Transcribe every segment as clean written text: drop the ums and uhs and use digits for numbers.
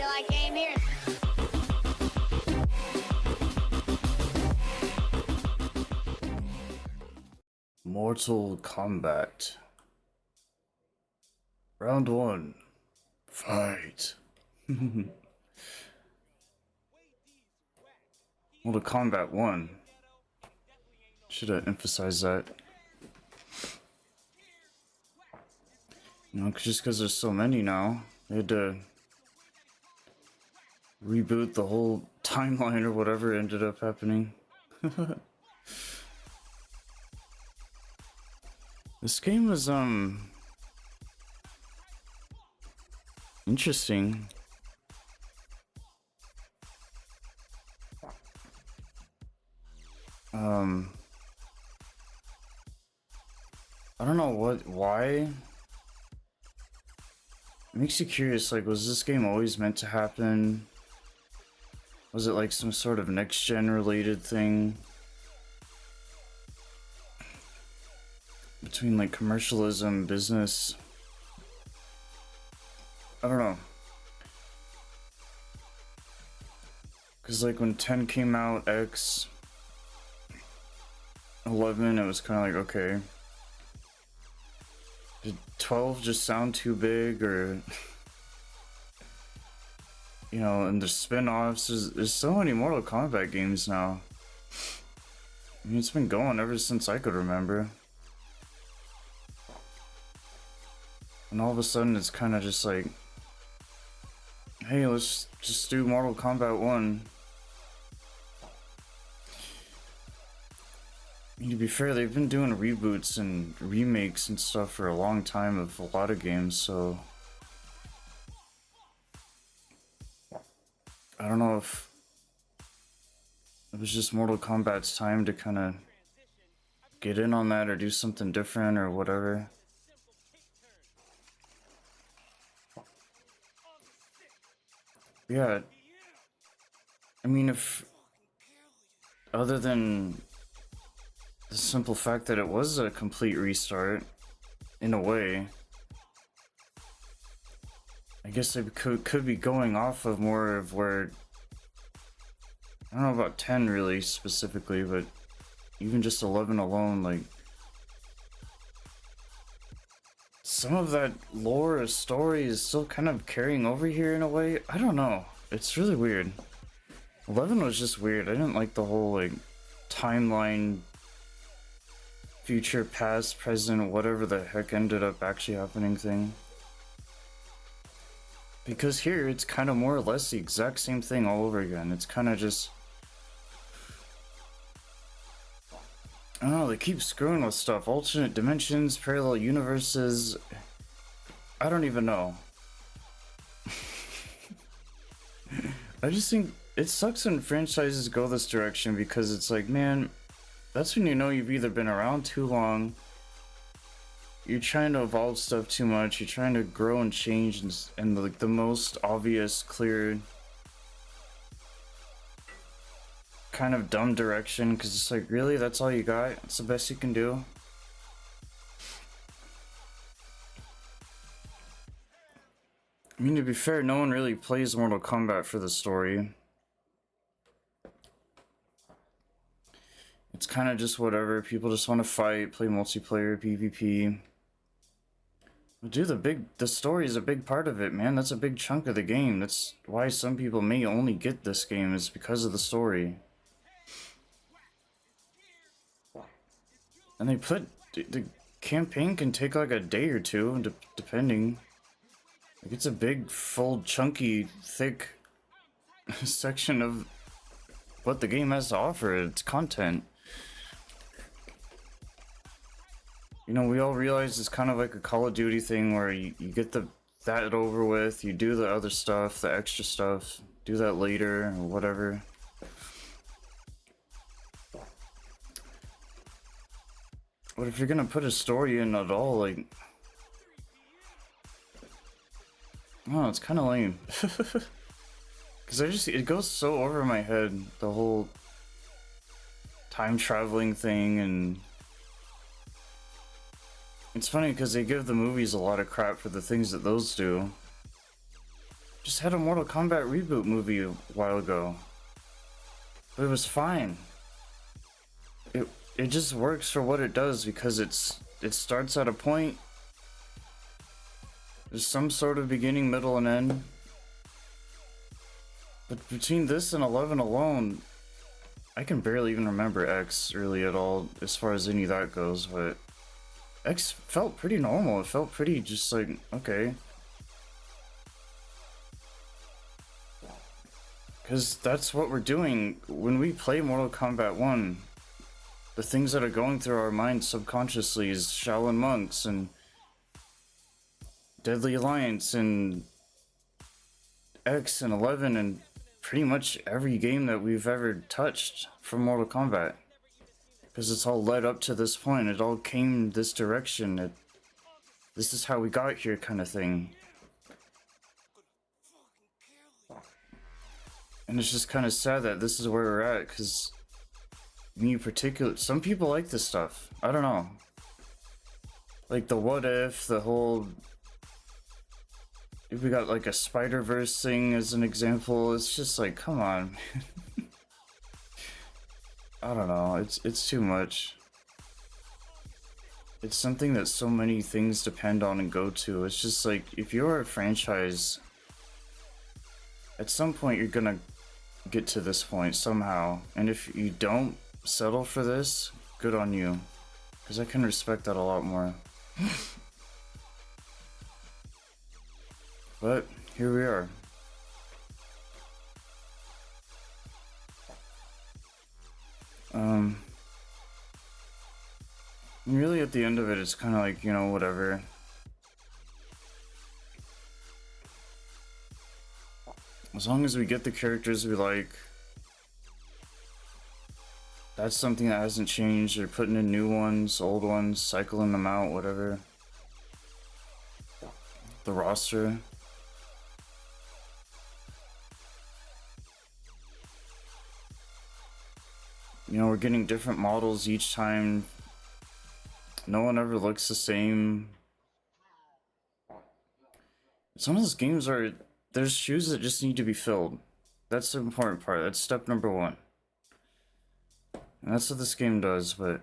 feel like came here. Mortal Kombat. Round 1. Fight. Mortal Kombat 1. Should have emphasized that. You know, just because there's so many now, they had to reboot the whole timeline or whatever ended up happening. This game was, interesting. I don't know why. It makes you curious, like, was this game always meant to happen? Was it like some sort of next-gen related thing? Between like commercialism, business. I don't know. Cause like when 10 came out, X 11, it was kind of like, okay. Did 12 just sound too big, or you know, and the spin-offs, there's so many Mortal Kombat games now. I mean, it's been going ever since I could remember. And all of a sudden it's kind of just like, hey, let's just do Mortal Kombat 1. I mean, to be fair, they've been doing reboots and remakes and stuff for a long time of a lot of games, so I don't know if it was just Mortal Kombat's time to kind of get in on that or do something different or whatever. Yeah, I mean, if other than the simple fact that it was a complete restart, in a way, I guess they could be going off of more of where, I don't know about 10 really specifically, but even just 11 alone, like, some of that lore or story is still kind of carrying over here in a way. I don't know. It's really weird. 11 was just weird. I didn't like the whole, like, timeline, future, past, present, whatever the heck ended up actually happening thing. Because here, it's kind of more or less the exact same thing all over again. It's kind of just, I don't know, they keep screwing with stuff. Alternate dimensions, parallel universes. I don't even know. I just think it sucks when franchises go this direction, because it's like, man, that's when you know you've either been around too long, you're trying to evolve stuff too much, you're trying to grow and change, and like the most obvious, clear, kind of dumb direction, because it's like, really, that's all you got? It's the best you can do? I mean, to be fair, no one really plays Mortal Kombat for the story. It's kind of just whatever. People just want to fight, play multiplayer, PvP. But dude, the story is a big part of it, man. That's a big chunk of the game. That's why some people may only get this game, is because of the story. And they put, the campaign can take like a day or two, depending. Like, it's a big, full, chunky, thick section of what the game has to offer. It's content. You know, we all realize it's kind of like a Call of Duty thing where you get that over with, you do the other stuff, the extra stuff, do that later or whatever. But if you're gonna put a story in at all, like, oh, it's kind of lame. Because it goes so over my head, the whole time traveling thing. And it's funny because they give the movies a lot of crap for the things that those do. just had a Mortal Kombat reboot movie a while ago. But it was fine. It just works for what it does because it starts at a point. There's some sort of beginning, middle, and end. But between this and 11 alone, I can barely even remember X really at all as far as any of that goes, but X felt pretty normal. It felt pretty just like, okay. Because that's what we're doing when we play Mortal Kombat 1. The things that are going through our minds subconsciously is Shaolin monks and Deadly Alliance and X and 11 and pretty much every game that we've ever touched from Mortal Kombat. Because it's all led up to this point. It all came this direction. This is how we got here kind of thing. And it's just kind of sad that this is where we're at, because me in particular, some people like this stuff. I don't know. Like the what if, the whole... If we got like a Spider-Verse thing as an example, it's just like, come on. I don't know, it's too much. It's something that so many things depend on and go to. It's just like, if you're a franchise, at some point you're gonna get to this point somehow. And if you don't settle for this, good on you. Because I can respect that a lot more. But here we are. Really at the end of it, it's kind of like, you know, whatever. As long as we get the characters we like, that's something that hasn't changed. They're putting in new ones, old ones, cycling them out, whatever. The roster. You know, we're getting different models each time. No one ever looks the same. It's one of those games where there's shoes that just need to be filled. That's the important part. That's step number one. And that's what this game does, but...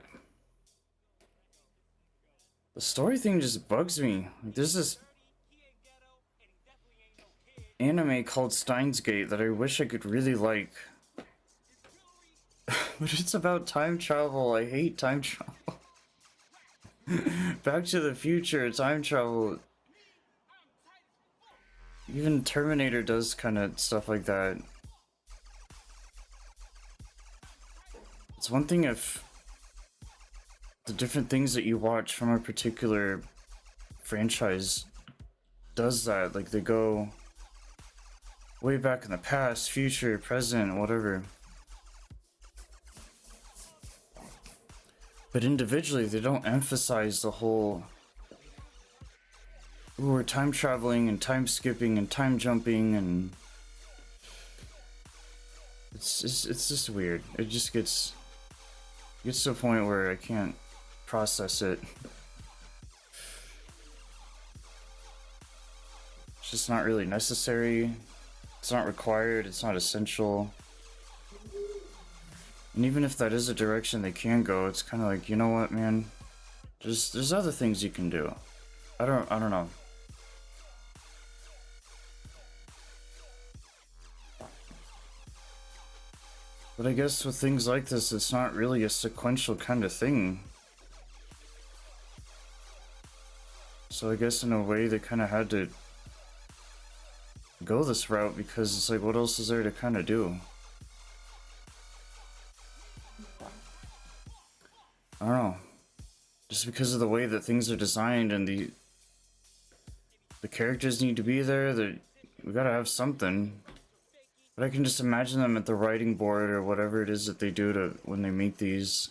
The story thing just bugs me. Like, there's this anime called Steins Gate that I wish I could really like. But it's about time travel. I hate time travel. Back to the Future, time travel. Even Terminator does kind of stuff like that. It's one thing if the different things that you watch from a particular franchise does that. Like, they go way back in the past, future, present, whatever. But individually, they don't emphasize the whole, ooh, we're time traveling and time skipping and time jumping, and it's just weird. It just gets to a point where I can't process it. It's just not really necessary. It's not required. It's not essential. And even if that is a direction they can go, it's kind of like, you know what, man? There's other things you can do. I don't know. But I guess with things like this, it's not really a sequential kind of thing. So I guess in a way they kind of had to go this route, because it's like, what else is there to kind of do? I don't know. Just because of the way that things are designed and the characters need to be there, that we gotta have something. But I can just imagine them at the writing board or whatever it is that they do to when they make these,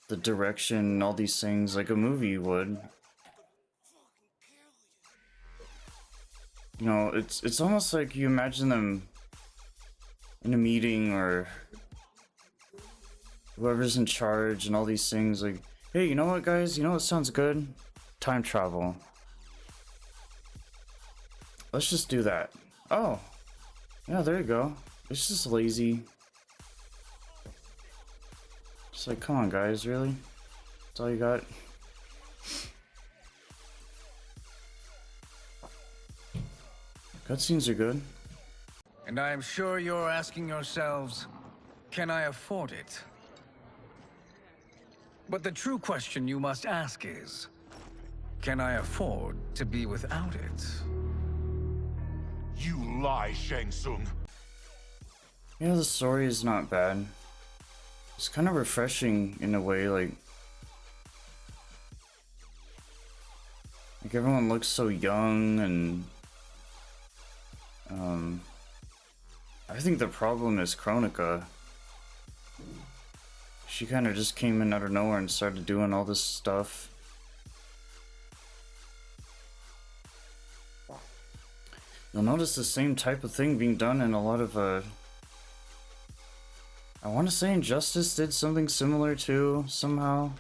the direction, all these things, like a movie would. You know, it's almost like you imagine them in a meeting, or whoever's in charge and all these things, like, hey, you know what, guys? You know what sounds good? Time travel. Let's just do that. Oh, yeah, there you go. It's just lazy. Just like, come on, guys, really? That's all you got? Cutscenes are good. And I am sure you're asking yourselves, can I afford it? But the true question you must ask is, can I afford to be without it? You lie, Shang Tsung. Yeah, the story is not bad. It's kind of refreshing in a way, like everyone looks so young, and I think the problem is Chronica. She kind of just came in out of nowhere and started doing all this stuff. You'll notice the same type of thing being done in a lot of I want to say Injustice did something similar too, somehow.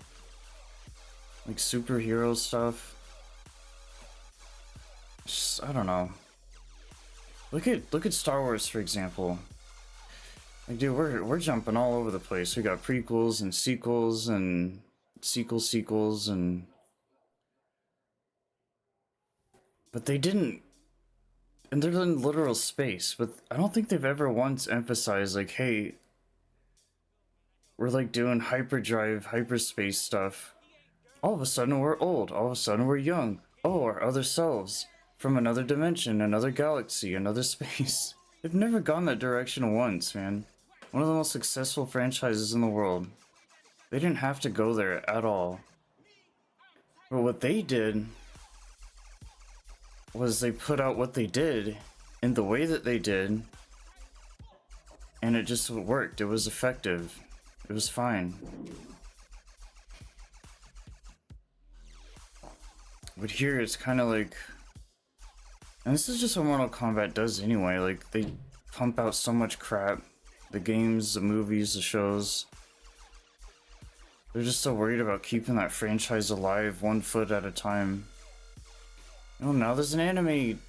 Like superhero stuff. Just, I don't know. Look at Star Wars, for example. Like, dude, we're jumping all over the place. We got prequels and sequels and sequels and... But they didn't... And they're in literal space, but I don't think they've ever once emphasized, like, hey, we're like doing hyperdrive, hyperspace stuff. All of a sudden we're old. All of a sudden we're young. Oh, our other selves. From another dimension, another galaxy, another space. They've never gone that direction once, man. One of the most successful franchises in the world. They didn't have to go there at all. But what they did was they put out what they did in the way that they did, and it just worked. It was effective. It was fine. But here it's kind of like... And this is just what Mortal Kombat does anyway. Like, they pump out so much crap. The games, the movies, the shows. They're just so worried about keeping that franchise alive one foot at a time. Oh, now there's an anime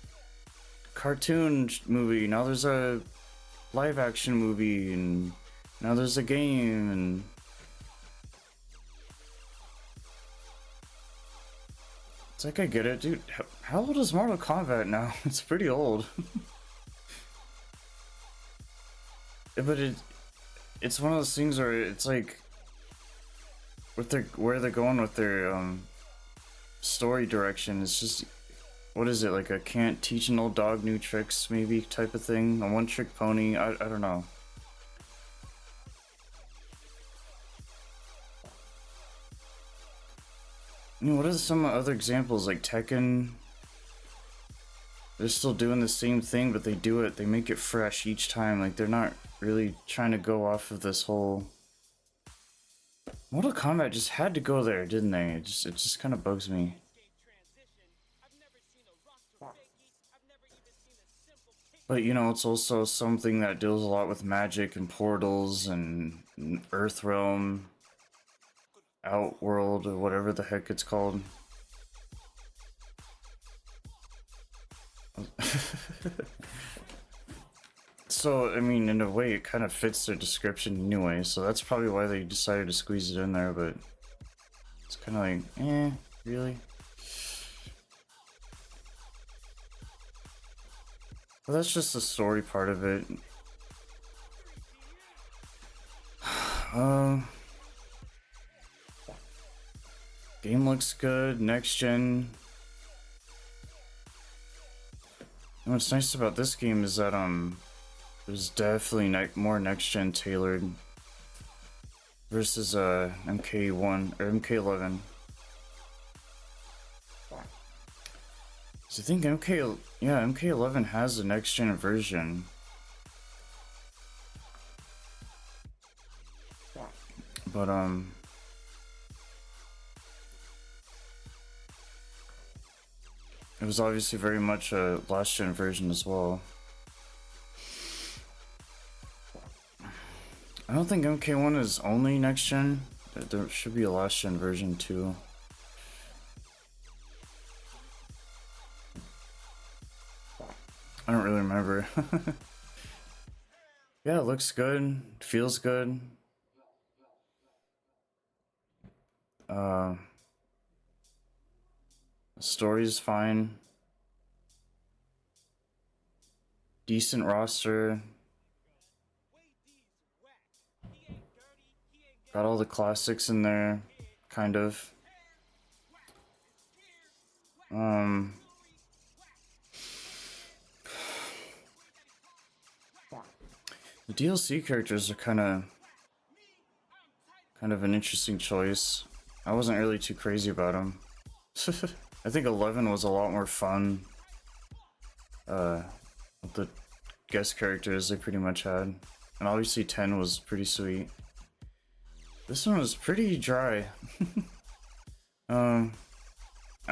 cartoon movie. Now there's a live action movie. And now there's a game. And it's like, I get it, dude. How old is Mortal Kombat now? It's pretty old. But it's one of those things where it's like, with where they're going with their story direction, it's just, what is it, like a can't teach an old dog new tricks maybe type of thing? A one trick pony? I don't know. I mean, what are some other examples, like Tekken? They're still doing the same thing, but they make it fresh each time. Like, they're not really trying to go off of this whole... Mortal Kombat just had to go there, didn't they? It just kind of bugs me. But, you know, it's also something that deals a lot with magic and portals and Earthrealm, Outworld, or whatever the heck it's called. So, I mean, in a way, it kind of fits their description anyway, so that's probably why they decided to squeeze it in there, but it's kind of like, eh, really? Well, that's just the story part of it. Game looks good, next gen. And what's nice about this game is that, there's definitely more next gen tailored versus MK1 or MK11. So I think MK11 has a next gen version. But it was obviously very much a last gen version as well. I don't think MK1 is only next gen. There should be a last gen version too. I don't really remember. Yeah, it looks good, feels good. The story's fine. Decent roster. Got all the classics in there, kind of. The DLC characters are kind of an interesting choice. I wasn't really too crazy about them. I think 11 was a lot more fun. With the guest characters they pretty much had. And obviously 10 was pretty sweet. This one was pretty dry. I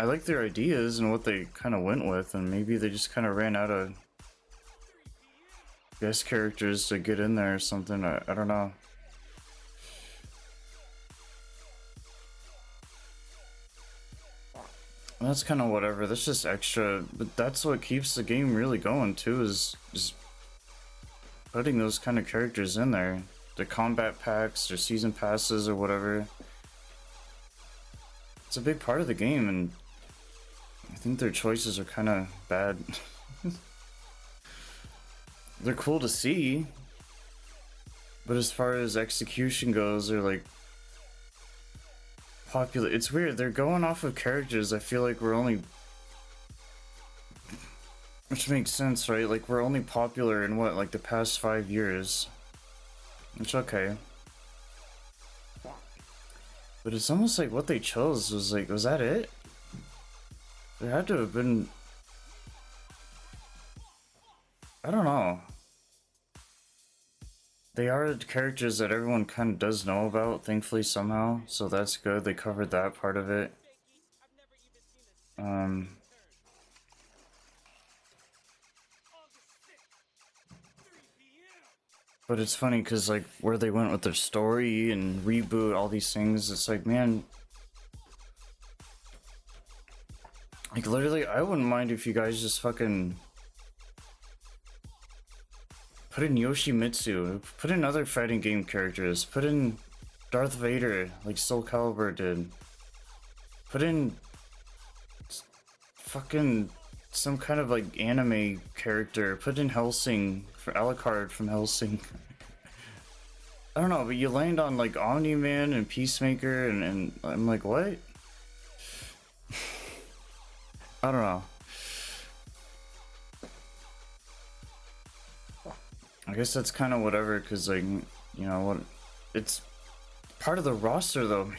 like their ideas and what they kind of went with, and maybe they just kind of ran out of guest characters to get in there or something. I don't know. That's kind of whatever. That's just extra, but that's what keeps the game really going too, is just putting those kind of characters in there. The combat packs or season passes or whatever. It's a big part of the game, and I think their choices are kind of bad. They're cool to see, but as far as execution goes, they're like popular. It's weird. They're going off of characters. I feel like we're only, which makes sense, right? Like we're only popular in what, like the past 5 years. Which okay. But it's almost like what they chose was like, was that it? There had to have been, I don't know. They are characters that everyone kind of does know about, thankfully, somehow. So that's good. They covered that part of it. But it's funny because, like, where they went with their story and reboot, all these things, it's like, man. Like, literally, I wouldn't mind if you guys just fucking put in Yoshimitsu, put in other fighting game characters, put in Darth Vader, like Soul Calibur did. Put in fucking some kind of like anime character. Put in Hellsing, for Alucard from Hellsing. I don't know, but you land on like Omni-Man and Peacemaker, and I'm like, what? I don't know. I guess that's kind of whatever, because like, you know what, it's part of the roster though.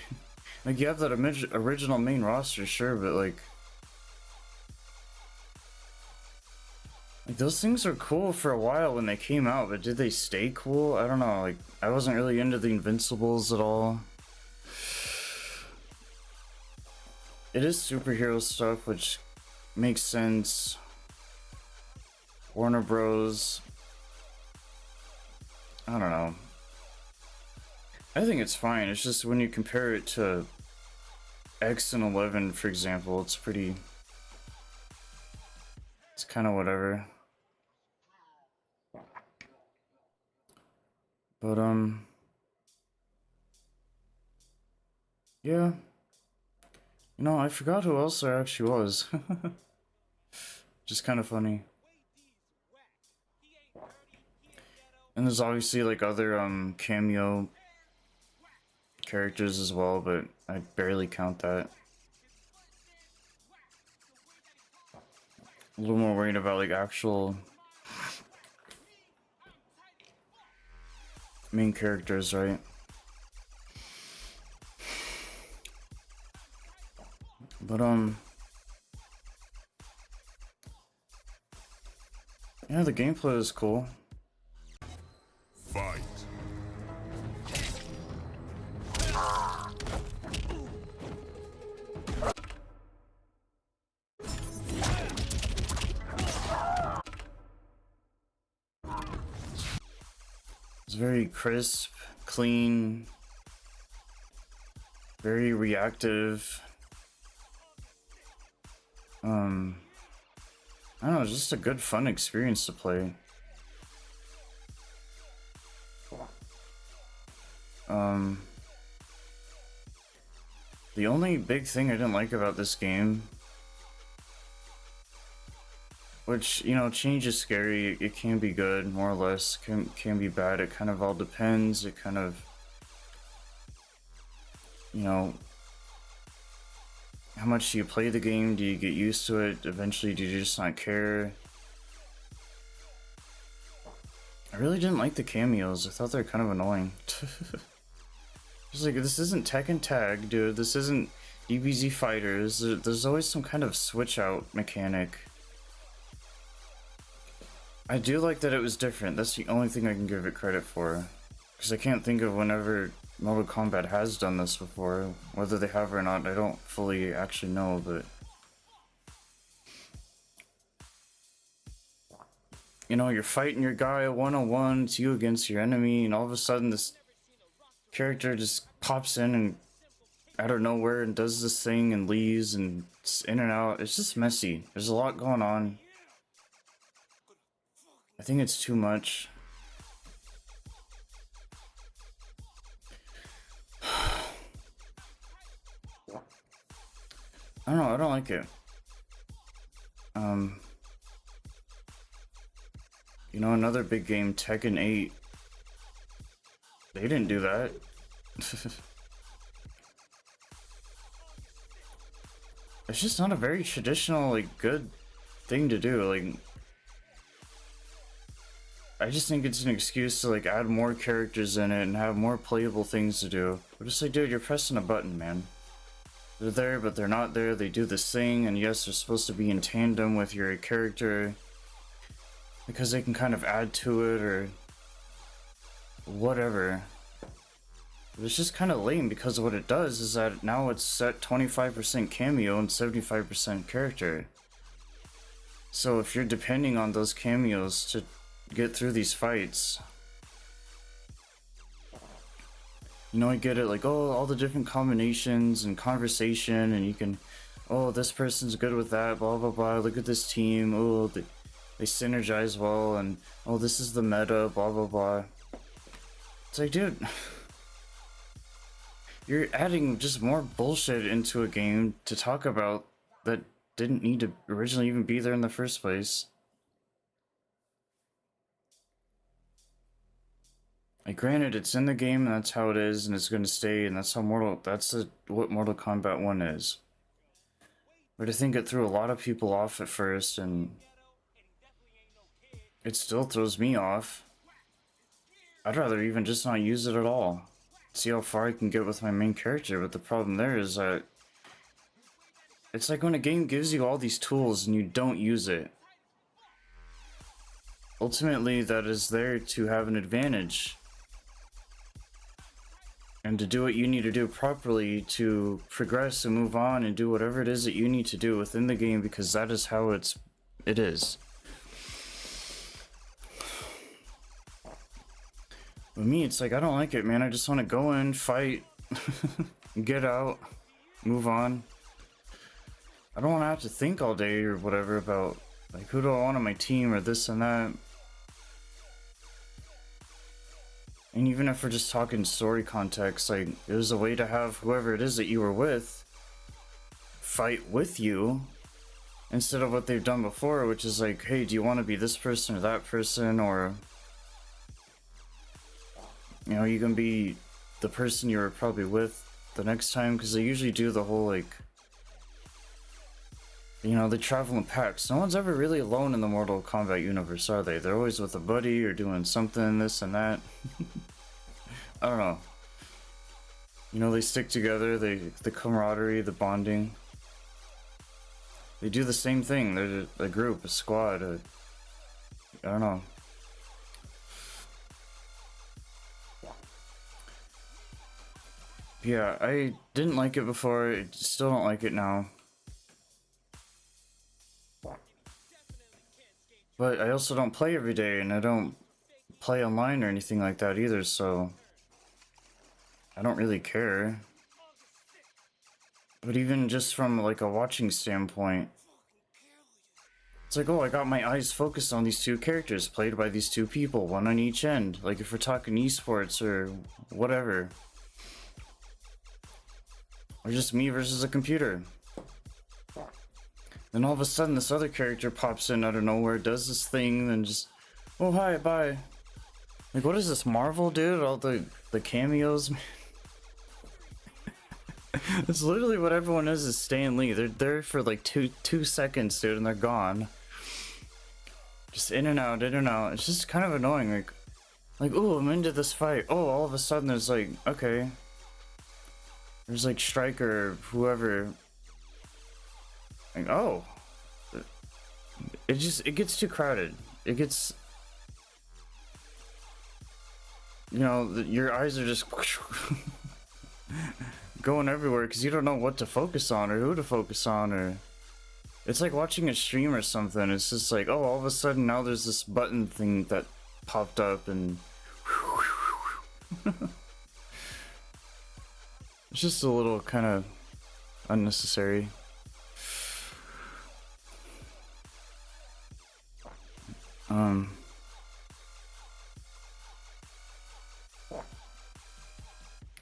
Like you have that original main roster, sure, but like those things are cool for a while when they came out, but did they stay cool? I don't know. Like I wasn't really into the Invincibles at all. It is superhero stuff, which makes sense. Warner Bros. I don't know. I think it's fine. It's just when you compare it to X and 11, for example, it's pretty. It's kind of whatever. But yeah. You know, I forgot who else there actually was. Just kind of funny. And there's obviously like other cameo characters as well, but I barely count that. A little more worried about like actual main characters, right? But yeah, the gameplay is cool. Fight. It's very crisp, clean, very reactive. I don't know, it's just a good fun experience to play. The only big thing I didn't like about this game, which, you know, change is scary, it can be good, more or less, can be bad, it kind of all depends, it kind of, you know, how much do you play the game, do you get used to it, eventually do you just not care? I really didn't like the cameos, I thought they were kind of annoying. Just like, this isn't Tekken Tag, dude, this isn't DBZ Fighters, there's always some kind of switch out mechanic. I do like that it was different, that's the only thing I can give it credit for. Because I can't think of whenever Mortal Kombat has done this before. Whether they have or not, I don't fully actually know, but... You know, you're fighting your guy one-on-one, it's you against your enemy, and all of a sudden this character just pops in and out of nowhere and does this thing and leaves and it's in and out. It's just messy. There's a lot going on. I think it's too much. I don't know, I don't like it. You know, another big game, Tekken 8. They didn't do that. It's just not a very traditional, like, good thing to do. Like, I just think it's an excuse to, like, add more characters in it and have more playable things to do. But just like, dude, you're pressing a button, man. They're there, but they're not there. They do this thing, and yes, they're supposed to be in tandem with your character because they can kind of add to it or whatever. But it's just kind of lame because what it does is that now it's set 25% cameo and 75% character. So if you're depending on those cameos to get through these fights, you know, I get it, like, oh, all the different combinations and conversation, and you can, oh, this person's good with that, blah blah blah, look at this team, oh, they synergize well, and oh, this is the meta, blah blah blah. It's like, dude, you're adding just more bullshit into a game to talk about that didn't need to originally even be there in the first place. Like, granted, it's in the game, and that's how it is, and it's going to stay, and that's how what Mortal Kombat 1 is. But I think it threw a lot of people off at first, and it still throws me off. I'd rather even just not use it at all. See how far I can get with my main character, but the problem there is that it's like when a game gives you all these tools and you don't use it. Ultimately, that is there to have an advantage. And to do what you need to do properly to progress and move on and do whatever it is that you need to do within the game, because that is how it is. With me, it's like, I don't like it, man. I just want to go in, fight, get out, move on. I don't want to have to think all day or whatever about, like, who do I want on my team or this and that. And even if we're just talking story context, like, there's a way to have whoever it is that you were with fight with you instead of what they've done before, which is like, hey, do you want to be this person or that person, or, you know, you can be the person you were probably with the next time, because they usually do the whole, like, you know, they travel in packs. No one's ever really alone in the Mortal Kombat universe, are they? They're always with a buddy or doing something, this and that. I don't know. You know, they stick together, the camaraderie, the bonding. They do the same thing. They're a group, a squad, I don't know. Yeah, I didn't like it before, I still don't like it now. But I also don't play every day, and I don't play online or anything like that either, so I don't really care. But even just from, like, a watching standpoint, It's like, oh, I got my eyes focused on these two characters played by these two people, one on each end. Like if we're talking esports or whatever. Or just me versus a computer. Then all of a sudden this other character pops in out of nowhere, does this thing, and just, oh hi, bye. Like what is this, Marvel, dude? All the cameos? It's literally what everyone is Stan Lee. They're there for like two seconds, dude, and they're gone. Just in and out, in and out. It's just kind of annoying. Like, oh, I'm into this fight. Oh, all of a sudden there's like, okay. There's like Striker, or whoever. Like, oh. It gets too crowded. It gets, you know, your eyes are just going everywhere because you don't know what to focus on or who to focus on, or it's like watching a stream or something. It's just like, oh, all of a sudden now there's this button thing that popped up and it's just a little kind of unnecessary.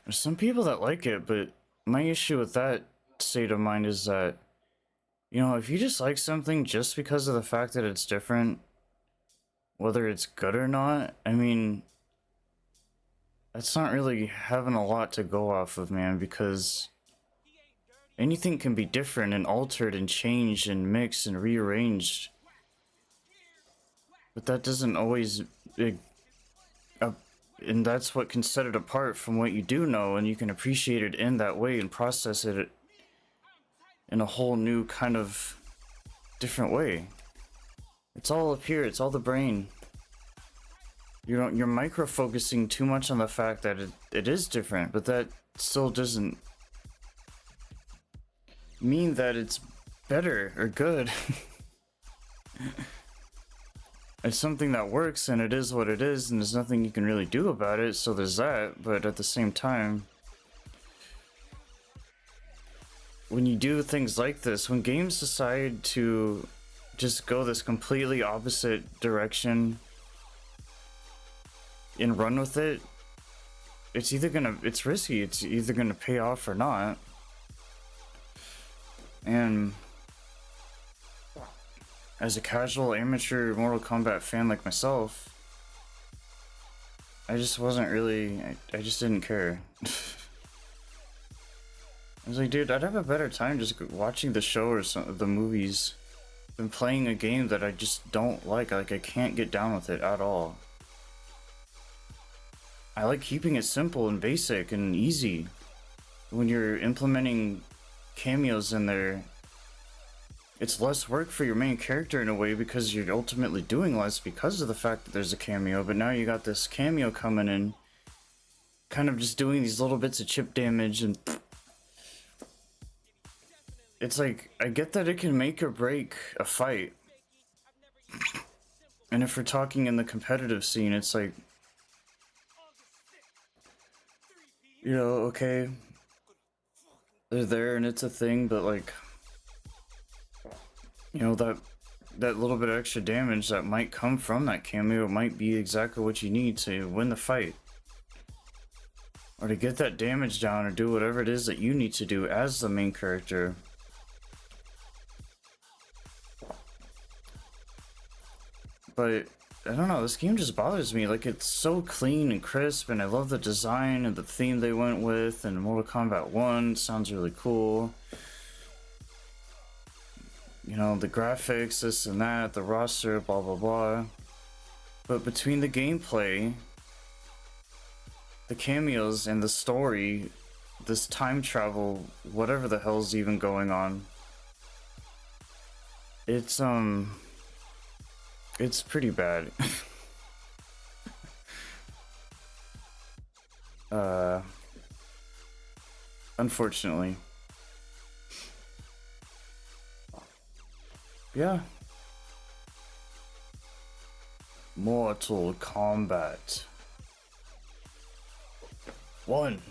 There's some people that like it, but my issue with that state of mind is that, you know, if you just like something just because of the fact that it's different, whether it's good or not, I mean, that's not really having a lot to go off of, man, because anything can be different and altered and changed and mixed and rearranged. But that doesn't always, and that's what can set it apart from what you do know, and you can appreciate it in that way and process it in a whole new kind of different way. It's all up here, it's all the brain. You're micro focusing too much on the fact that it is different, but that still doesn't mean that it's better or good. It's something that works and it is what it is, and there's nothing you can really do about it, so there's that. But at the same time, when you do things like this, when games decide to just go this completely opposite direction and run with it, it's risky. It's either gonna pay off or not. And as a casual amateur Mortal Kombat fan like myself, I just wasn't really, I just didn't care. I was like, dude, I'd have a better time just watching the show or the movies than playing a game that I just don't like. Like, I can't get down with it at all. I like keeping it simple and basic and easy. When you're implementing cameos in there, it's less work for your main character in a way, because you're ultimately doing less because of the fact that there's a cameo. But now you got this cameo coming in, kind of just doing these little bits of chip damage, and it's like, I get that it can make or break a fight. And if we're talking in the competitive scene, it's like, you know, okay, they're there and it's a thing, but like, you know, that little bit of extra damage that might come from that cameo might be exactly what you need to win the fight, or to get that damage down, or do whatever it is that you need to do as the main character. But I don't know, this game just bothers me. Like, it's so clean and crisp, and I love the design and the theme they went with, and Mortal Kombat 1 sounds really cool. You know, the graphics, this and that, the roster, blah blah blah. But between the gameplay, the cameos, and the story, this time travel, whatever the hell's even going on, it's pretty bad. Unfortunately. Yeah. Mortal Kombat 1.